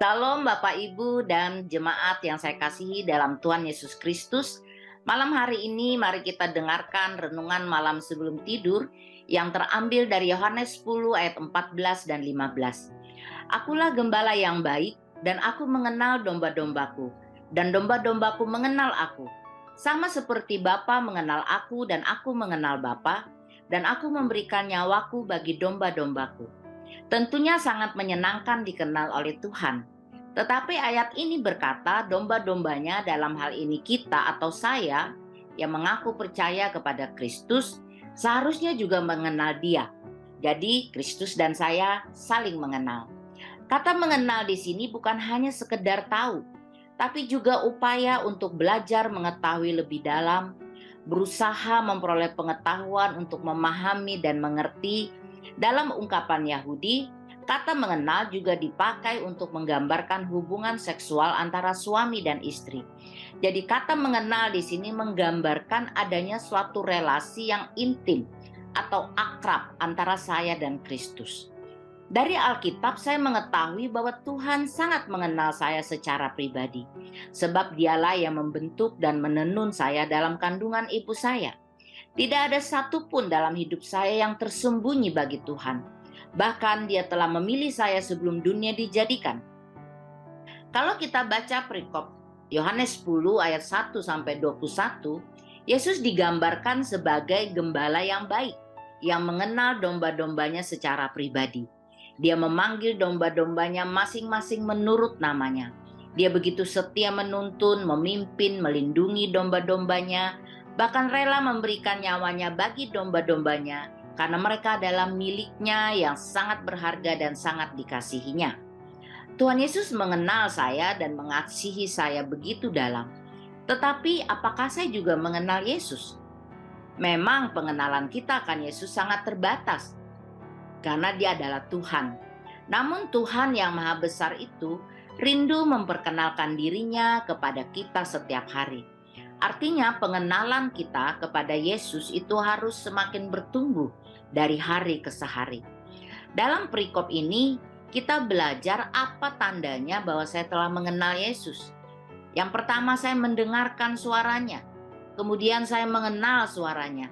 Shalom Bapak Ibu dan jemaat yang saya kasihi dalam Tuhan Yesus Kristus. Malam hari ini mari kita dengarkan renungan malam sebelum tidur yang terambil dari Yohanes 10 ayat 14 dan 15. Akulah gembala yang baik dan aku mengenal domba-dombaku dan domba-dombaku mengenal aku. Sama seperti Bapa mengenal aku dan aku mengenal Bapa dan aku memberikan nyawaku bagi domba-dombaku. Tentunya sangat menyenangkan dikenal oleh Tuhan. Tetapi ayat ini berkata domba-dombanya dalam hal ini kita atau saya yang mengaku percaya kepada Kristus seharusnya juga mengenal Dia. Jadi Kristus dan saya saling mengenal. Kata mengenal di sini bukan hanya sekedar tahu, tapi juga upaya untuk belajar mengetahui lebih dalam, berusaha memperoleh pengetahuan untuk memahami dan mengerti. Dalam ungkapan Yahudi, kata mengenal juga dipakai untuk menggambarkan hubungan seksual antara suami dan istri. Jadi kata mengenal di sini menggambarkan adanya suatu relasi yang intim atau akrab antara saya dan Kristus. Dari Alkitab saya mengetahui bahwa Tuhan sangat mengenal saya secara pribadi, sebab Dialah yang membentuk dan menenun saya dalam kandungan ibu saya. Tidak ada satupun dalam hidup saya yang tersembunyi bagi Tuhan. Bahkan Dia telah memilih saya sebelum dunia dijadikan. Kalau kita baca perikop Yohanes 10 ayat 1 sampai 21, Yesus digambarkan sebagai gembala yang baik, yang mengenal domba-dombanya secara pribadi. Dia memanggil domba-dombanya masing-masing menurut namanya. Dia begitu setia menuntun, memimpin, melindungi domba-dombanya, bahkan rela memberikan nyawanya bagi domba-dombanya karena mereka adalah miliknya yang sangat berharga dan sangat dikasihinya. Tuhan Yesus mengenal saya dan mengasihi saya begitu dalam. Tetapi apakah saya juga mengenal Yesus? Memang pengenalan kita akan Yesus sangat terbatas karena Dia adalah Tuhan. Namun Tuhan yang Maha Besar itu rindu memperkenalkan dirinya kepada kita setiap hari. Artinya pengenalan kita kepada Yesus itu harus semakin bertumbuh dari hari ke hari. Dalam perikop ini kita belajar apa tandanya bahwa saya telah mengenal Yesus. Yang pertama, saya mendengarkan suaranya. Kemudian saya mengenal suaranya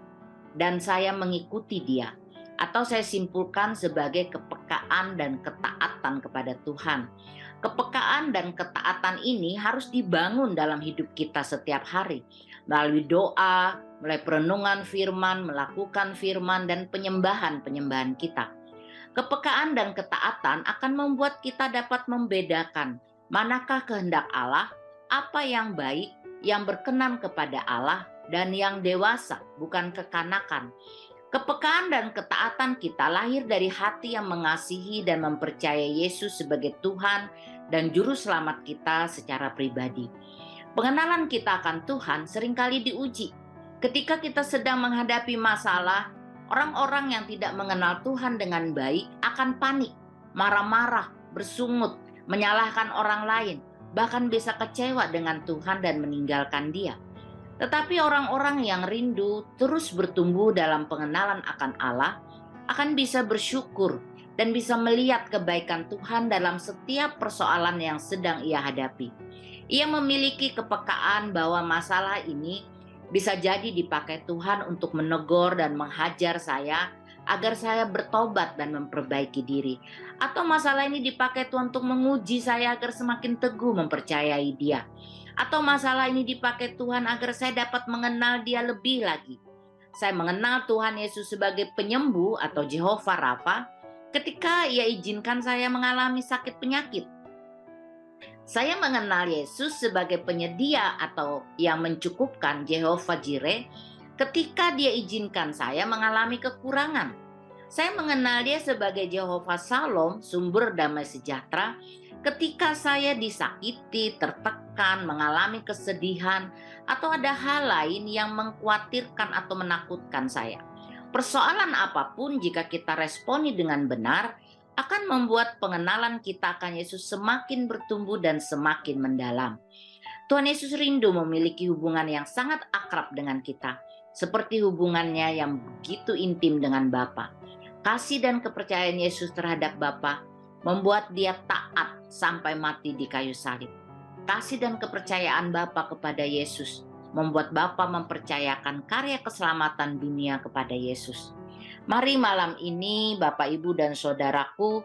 dan saya mengikuti Dia. Atau saya simpulkan sebagai kepekaan dan ketaatan kepada Tuhan. Kepekaan dan ketaatan ini harus dibangun dalam hidup kita setiap hari. Melalui doa, melalui perenungan firman, melakukan firman, dan penyembahan kita. Kepekaan dan ketaatan akan membuat kita dapat membedakan manakah kehendak Allah, apa yang baik, yang berkenan kepada Allah, dan yang dewasa, bukan kekanakan. Kepekaan dan ketaatan kita lahir dari hati yang mengasihi dan mempercayai Yesus sebagai Tuhan dan Juru Selamat kita secara pribadi. Pengenalan kita akan Tuhan seringkali diuji. Ketika kita sedang menghadapi masalah, orang-orang yang tidak mengenal Tuhan dengan baik akan panik, marah-marah, bersungut, menyalahkan orang lain, bahkan bisa kecewa dengan Tuhan dan meninggalkan Dia. Tetapi orang-orang yang rindu terus bertumbuh dalam pengenalan akan Allah akan bisa bersyukur dan bisa melihat kebaikan Tuhan dalam setiap persoalan yang sedang ia hadapi. Ia memiliki kepekaan bahwa masalah ini bisa jadi dipakai Tuhan untuk menegur dan menghajar saya agar saya bertobat dan memperbaiki diri. Atau masalah ini dipakai Tuhan untuk menguji saya agar semakin teguh mempercayai Dia. Atau masalah ini dipakai Tuhan agar saya dapat mengenal Dia lebih lagi. Saya mengenal Tuhan Yesus sebagai penyembuh atau Jehovah Rafa ketika Ia izinkan saya mengalami sakit penyakit. Saya mengenal Yesus sebagai penyedia atau yang mencukupkan Jehovah Jireh ketika Dia izinkan saya mengalami kekurangan. Saya mengenal Dia sebagai Jehovah Shalom, sumber damai sejahtera, ketika saya disakiti, tertekan, mengalami kesedihan, atau ada hal lain yang mengkhawatirkan atau menakutkan saya. Persoalan apapun jika kita responi dengan benar, akan membuat pengenalan kita akan Yesus semakin bertumbuh dan semakin mendalam. Tuhan Yesus rindu memiliki hubungan yang sangat akrab dengan kita, seperti hubungannya yang begitu intim dengan Bapa. Kasih dan kepercayaan Yesus terhadap Bapa membuat dia taat sampai mati di kayu salib. Kasih dan kepercayaan Bapa kepada Yesus membuat Bapa mempercayakan karya keselamatan dunia kepada Yesus. Mari malam ini Bapak, Ibu, dan Saudaraku,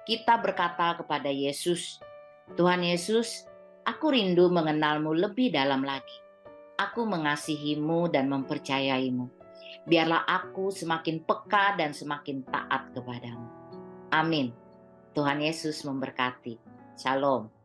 kita berkata kepada Yesus, Tuhan Yesus, aku rindu mengenal-Mu lebih dalam lagi. Aku mengasihi-Mu dan mempercayai-Mu. Biarlah aku semakin peka dan semakin taat kepadamu. Amin. Tuhan Yesus memberkati. Shalom.